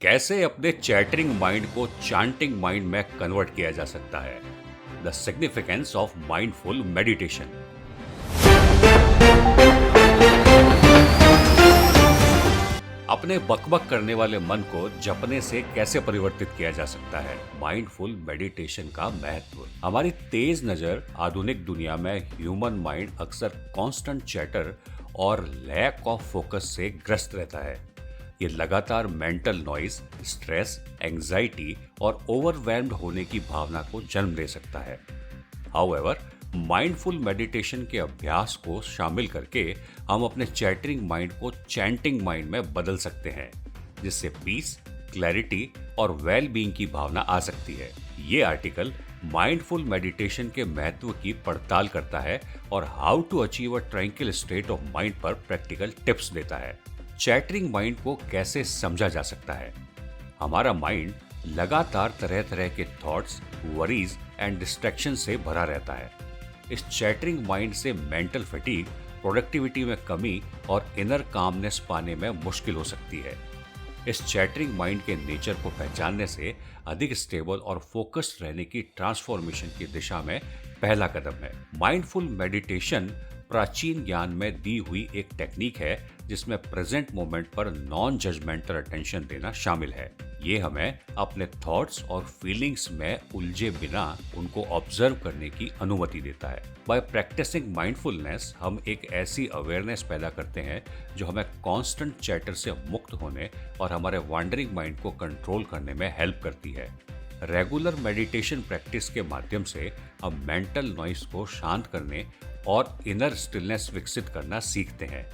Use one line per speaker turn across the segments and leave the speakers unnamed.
कैसे अपने chattering mind को चांटिंग माइंड में कन्वर्ट किया जा सकता है। The significance of mindful meditation. अपने बकबक करने वाले मन को जपने से कैसे परिवर्तित किया जा सकता है। माइंडफुल मेडिटेशन का महत्व। हमारी तेज नजर आधुनिक दुनिया में ह्यूमन माइंड अक्सर कांस्टेंट चैटर और लैक ऑफ फोकस से ग्रस्त रहता है। ये लगातार मेंटल नॉइज, स्ट्रेस, एंजाइटी और ओवरवेल्म्ड होने की भावना को जन्म दे सकता है। हाउएवर, माइंडफुल मेडिटेशन के अभ्यास को शामिल करके हम अपने चैटरिंग माइंड को चैंटिंग माइंड में बदल सकते हैं, जिससे पीस, क्लैरिटी और वेल बीइंग की भावना आ सकती है। ये आर्टिकल माइंडफुल मेडिटेशन के महत्व की पड़ताल करता है और how to achieve a tranquil state of mind पर प्रैक्टिकल टिप्स देता है। चैटरिंग माइंड को कैसे समझा जा सकता है। हमारा माइंड लगातार तरह तरह के थॉट्स, वरीज एंड डिस्ट्रैक्शन से भरा रहता है। इस चैटरिंग माइंड से मेंटल फटीग, प्रोडक्टिविटी में कमी और इनर कामनेस पाने में मुश्किल हो सकती है। इस चैटरिंग माइंड के नेचर को पहचानने से अधिक स्टेबल और फोकस्ड रहने की ट्रांसफॉर्मेशन की दिशा में पहला कदम है। माइंडफुल मेडिटेशन प्राचीन ज्ञान में दी हुई एक टेक्निक है जिसमें प्रेजेंट मोमेंट पर नॉन जजमेंटल अटेंशन देना शामिल है। ये हमें अपने थॉट्स और फीलिंग्स में उलझे बिना उनको ऑब्जर्व करने की अनुमति देता है। बाय प्रैक्टिसिंग माइंडफुलनेस हम एक ऐसी अवेयरनेस पैदा करते हैं जो हमें कांस्टेंट चैटर से मुक्त होने और हमारे वॉन्डरिंग माइंड को कंट्रोल करने में हेल्प करती है। रेगुलर मेडिटेशन प्रैक्टिस के माध्यम से हम मेंटल नॉइस को शांत करने और इनर स्टिलनेस विकसित करना सीखते हैं।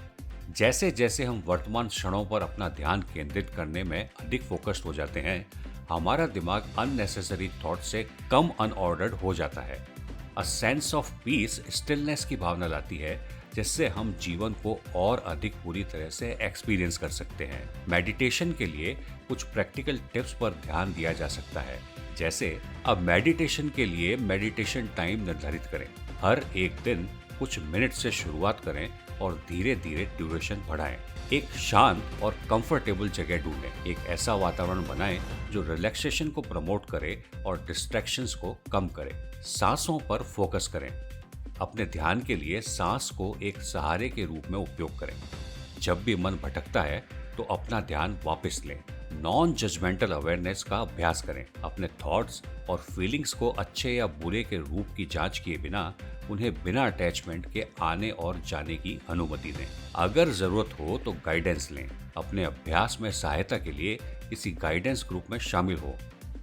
जैसे जैसे हम वर्तमान क्षणों पर अपना ध्यान केंद्रित करने में अधिक फोकस्ड हो जाते हैं, हमारा दिमाग अननेसेसरी थॉट से कम अनऑर्डर्ड हो जाता है। A sense of peace stillness की भावना लाती है, जिससे हम जीवन को और अधिक पूरी तरह से एक्सपीरियंस कर सकते हैं। मेडिटेशन के लिए कुछ प्रैक्टिकल टिप्स पर ध्यान दिया जा सकता है, जैसे अब मेडिटेशन के लिए मेडिटेशन टाइम निर्धारित करें। हर एक दिन कुछ मिनट से शुरुआत करें और धीरे धीरे ड्यूरेशन बढ़ाएं। एक शांत और कंफर्टेबल जगह ढूंढें। एक ऐसा वातावरण बनाएं जो रिलैक्सेशन को प्रमोट करे और डिस्ट्रैक्शंस को कम करे। सांसों पर फोकस करें। अपने ध्यान के लिए सांस को एक सहारे के रूप में उपयोग करें। जब भी मन भटकता है तो अपना ध्यान वापस लें। नॉन जजमेंटल अवेयरनेस का अभ्यास करें। अपने थॉट्स और फीलिंग्स को अच्छे या बुरे के रूप की जांच किए बिना उन्हें बिना अटैचमेंट के आने और जाने की अनुमति दें। अगर जरूरत हो तो गाइडेंस लें। अपने अभ्यास में सहायता के लिए किसी गाइडेंस ग्रुप में शामिल हो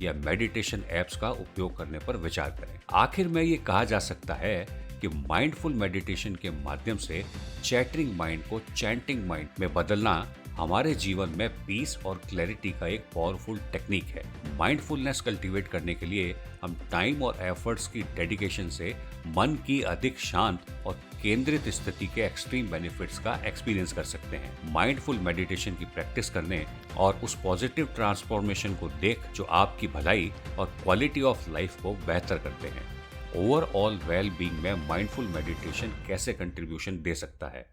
या मेडिटेशन ऐप्स का उपयोग करने पर विचार करें। आखिर में ये कहा जा सकता है कि माइंडफुल मेडिटेशन के माध्यम से चैटरिंग माइंड को चैंटिंग माइंड में बदलना हमारे जीवन में पीस और क्लैरिटी का एक पावरफुल टेक्निक है। माइंडफुलनेस कल्टीवेट करने के लिए हम टाइम और एफर्ट्स की डेडिकेशन से मन की अधिक शांत और केंद्रित स्थिति के एक्सट्रीम बेनिफिट्स का एक्सपीरियंस कर सकते हैं। माइंडफुल मेडिटेशन की प्रैक्टिस करने और उस पॉजिटिव ट्रांसफॉर्मेशन को देख जो आपकी भलाई और क्वालिटी ऑफ लाइफ को बेहतर करते हैं। ओवरऑल वेल बीइंग में माइंडफुल मेडिटेशन कैसे कंट्रीब्यूशन दे सकता है।